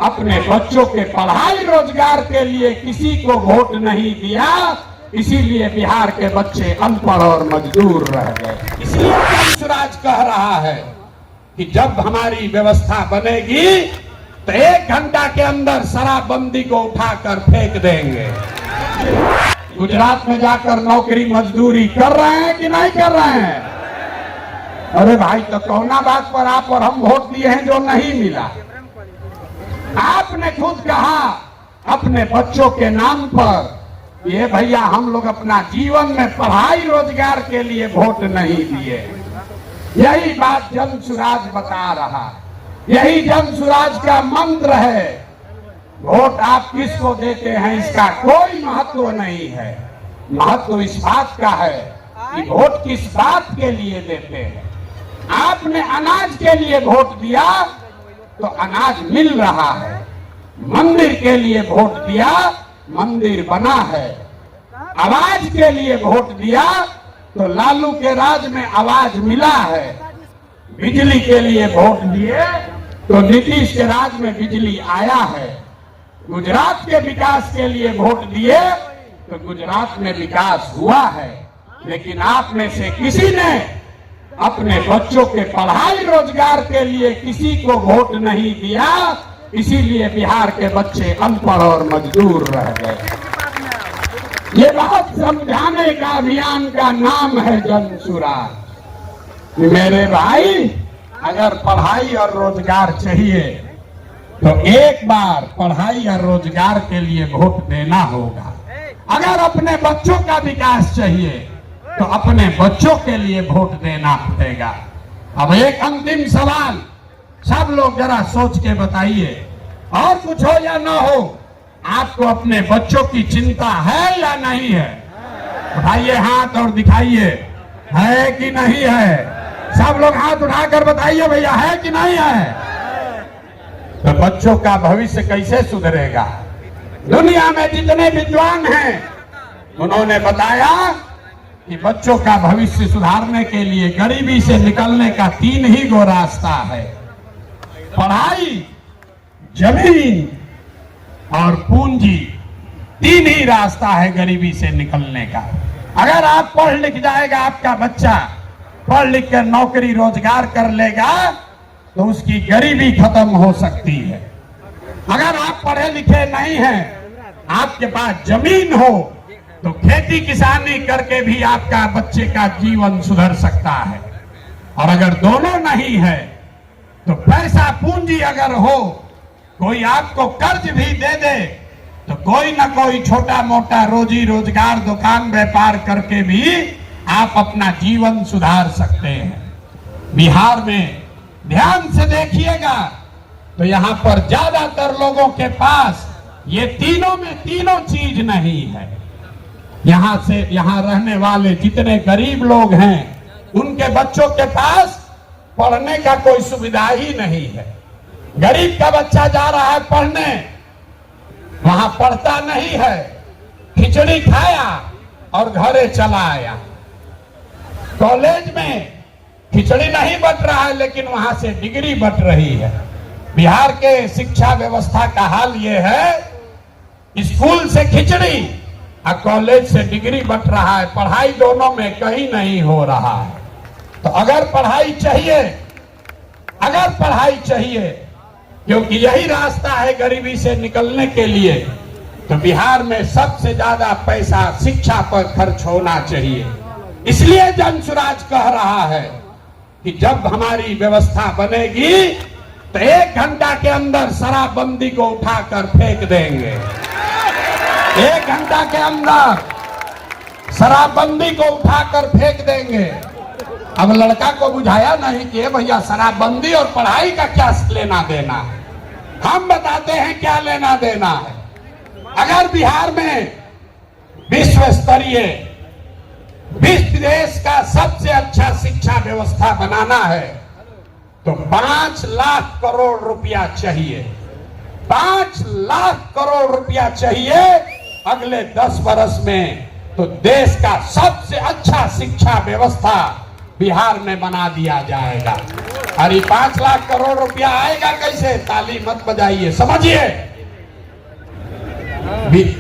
अपने बच्चों के पढ़ाई रोजगार के लिए किसी को वोट नहीं दिया, इसीलिए बिहार के बच्चे अनपढ़ और मजदूर रह गए। इसलिए स्वराज कह रहा है कि जब हमारी व्यवस्था बनेगी तो 1 घंटा के अंदर शराबबंदी को उठाकर फेंक देंगे। गुजरात में जाकर नौकरी मजदूरी कर रहे हैं कि नहीं कर रहे हैं? अरे भाई, तो कौना बात पर आप और हम वोट दिए हैं जो नहीं मिला? आपने खुद कहा अपने बच्चों के नाम पर, ये भैया हम लोग अपना जीवन में पढ़ाई रोजगार के लिए वोट नहीं दिए। यही बात जन सुराज बता रहा, यही जन सुराज का मंत्र है। वोट आप किसको देते हैं इसका कोई महत्व नहीं है। महत्व इस बात का है कि वोट किस बात के लिए देते हैं। आपने अनाज के लिए वोट दिया तो अनाज मिल रहा है, मंदिर के लिए वोट दिया मंदिर बना है, आवाज के लिए वोट दिया तो लालू के राज में आवाज मिला है, बिजली के लिए वोट दिए तो नीतीश के राज में बिजली आया है, गुजरात के विकास के लिए वोट दिए तो गुजरात में विकास हुआ है। लेकिन आप में से किसी ने अपने बच्चों के पढ़ाई रोजगार के लिए किसी को वोट नहीं दिया, इसीलिए बिहार के बच्चे अनपढ़ और मजदूर रह गए। ये बहुत समझाने का अभियान का नाम है जन सुराज। मेरे भाई, अगर पढ़ाई और रोजगार चाहिए तो एक बार पढ़ाई और रोजगार के लिए वोट देना होगा। अगर अपने बच्चों का विकास चाहिए तो अपने बच्चों के लिए वोट देना पड़ेगा। अब एक अंतिम सवाल, सब लोग जरा सोच के बताइए, और कुछ हो या ना हो, आपको अपने बच्चों की चिंता है या नहीं है? उठाइए हाथ और दिखाइए, है कि नहीं है? सब लोग हाथ उठाकर बताइए भैया, है कि नहीं है? तो बच्चों का भविष्य कैसे सुधरेगा? दुनिया में जितने विद्वान हैं उन्होंने बताया कि बच्चों का भविष्य सुधारने के लिए गरीबी से निकलने का 3 ही गो रास्ता है, पढ़ाई, जमीन और पूंजी। 3 ही रास्ता है गरीबी से निकलने का। अगर आप पढ़ लिख जाएगा, आपका बच्चा पढ़ लिख कर नौकरी रोजगार कर लेगा तो उसकी गरीबी खत्म हो सकती है। अगर आप पढ़े लिखे नहीं हैं, आपके पास जमीन हो तो खेती किसानी करके भी आपका बच्चे का जीवन सुधर सकता है। और अगर दोनों नहीं है तो पैसा पूंजी अगर हो, कोई आपको कर्ज भी दे दे तो कोई ना कोई छोटा मोटा रोजी रोजगार दुकान व्यापार करके भी आप अपना जीवन सुधार सकते हैं। बिहार में ध्यान से देखिएगा तो यहाँ पर ज्यादातर लोगों के पास ये तीनों में तीनों चीज नहीं है। यहाँ रहने वाले जितने गरीब लोग हैं उनके बच्चों के पास पढ़ने का कोई सुविधा ही नहीं है। गरीब का बच्चा जा रहा है पढ़ने, वहां पढ़ता नहीं है, खिचड़ी खाया और घरे चला आया। कॉलेज में खिचड़ी नहीं बट रहा है लेकिन वहां से डिग्री बट रही है। बिहार के शिक्षा व्यवस्था का हाल ये है, स्कूल से खिचड़ी और कॉलेज से डिग्री बट रहा है, पढ़ाई दोनों में कहीं नहीं हो रहा है। तो अगर पढ़ाई चाहिए क्योंकि यही रास्ता है गरीबी से निकलने के लिए, तो बिहार में सबसे ज्यादा पैसा शिक्षा पर खर्च होना चाहिए। इसलिए जन सुराज कह रहा है कि जब हमारी व्यवस्था बनेगी तो 1 घंटा के अंदर शराबबंदी को उठाकर फेंक देंगे। 1 घंटा के अंदर शराबबंदी को उठाकर फेंक देंगे। अब लड़का को बुझाया नहीं कि भैया शराबबंदी और पढ़ाई का क्या लेना देना है। हम बताते हैं क्या लेना देना है। अगर बिहार में विश्व स्तरीय विश्व देश का सबसे अच्छा शिक्षा व्यवस्था बनाना है तो 5 लाख करोड़ रुपया चाहिए। 5 लाख करोड़ रुपया चाहिए अगले 10 वर्ष में, तो देश का सबसे अच्छा शिक्षा व्यवस्था बिहार में बना दिया जाएगा। अरे 5 लाख करोड़ रुपया आएगा कैसे? ताली मत बजाइए, समझिए।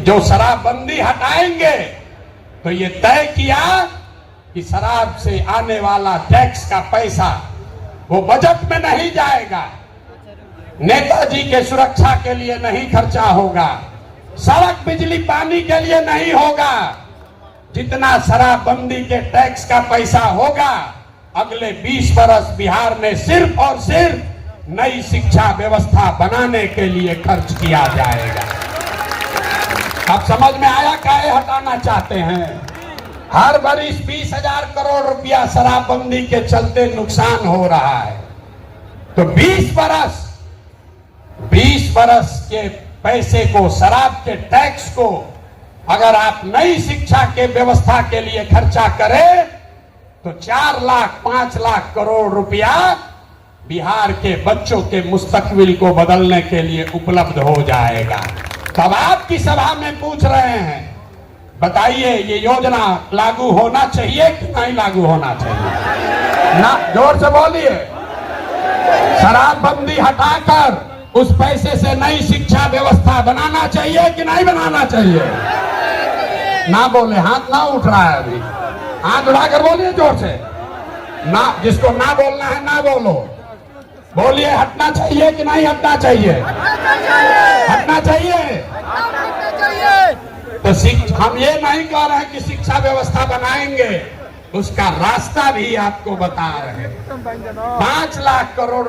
जो शराबबंदी हटाएंगे तो ये तय किया कि शराब से आने वाला टैक्स का पैसा वो बजट में नहीं जाएगा, नेताजी के सुरक्षा के लिए नहीं खर्चा होगा, सड़क बिजली पानी के लिए नहीं होगा। जितना शराबबंदी के टैक्स का पैसा होगा अगले 20 बरस बिहार में सिर्फ और सिर्फ नई शिक्षा व्यवस्था बनाने के लिए खर्च किया जाएगा। अब समझ में आया काहे हटाना चाहते हैं? हर बरिस 20,000 करोड़ रुपया शराबबंदी के चलते नुकसान हो रहा है, तो 20 बरस के पैसे को, शराब के टैक्स को अगर आप नई शिक्षा के व्यवस्था के लिए खर्चा करें तो 4 लाख 5 लाख करोड़ रुपया बिहार के बच्चों के मुस्तकबिल को बदलने के लिए उपलब्ध हो जाएगा। तब आपकी सभा में पूछ रहे हैं, बताइए ये योजना लागू होना चाहिए कि नहीं लागू होना चाहिए? ना, जोर से बोलिए। शराबबंदी हटाकर उस पैसे से नई शिक्षा व्यवस्था बनाना चाहिए कि नहीं बनाना चाहिए? ना बोले, हाथ ना उठ रहा है अभी, हाथ उठाकर बोलिए जोर से। ना, जिसको ना बोलना है ना बोलो, बोलिए हटना चाहिए कि नहीं हटना चाहिए? हटना चाहिए। तो हम ये नहीं कह रहे हैं कि शिक्षा व्यवस्था बनाएंगे, उसका रास्ता भी आपको बता रहे हैं। 5 लाख करोड़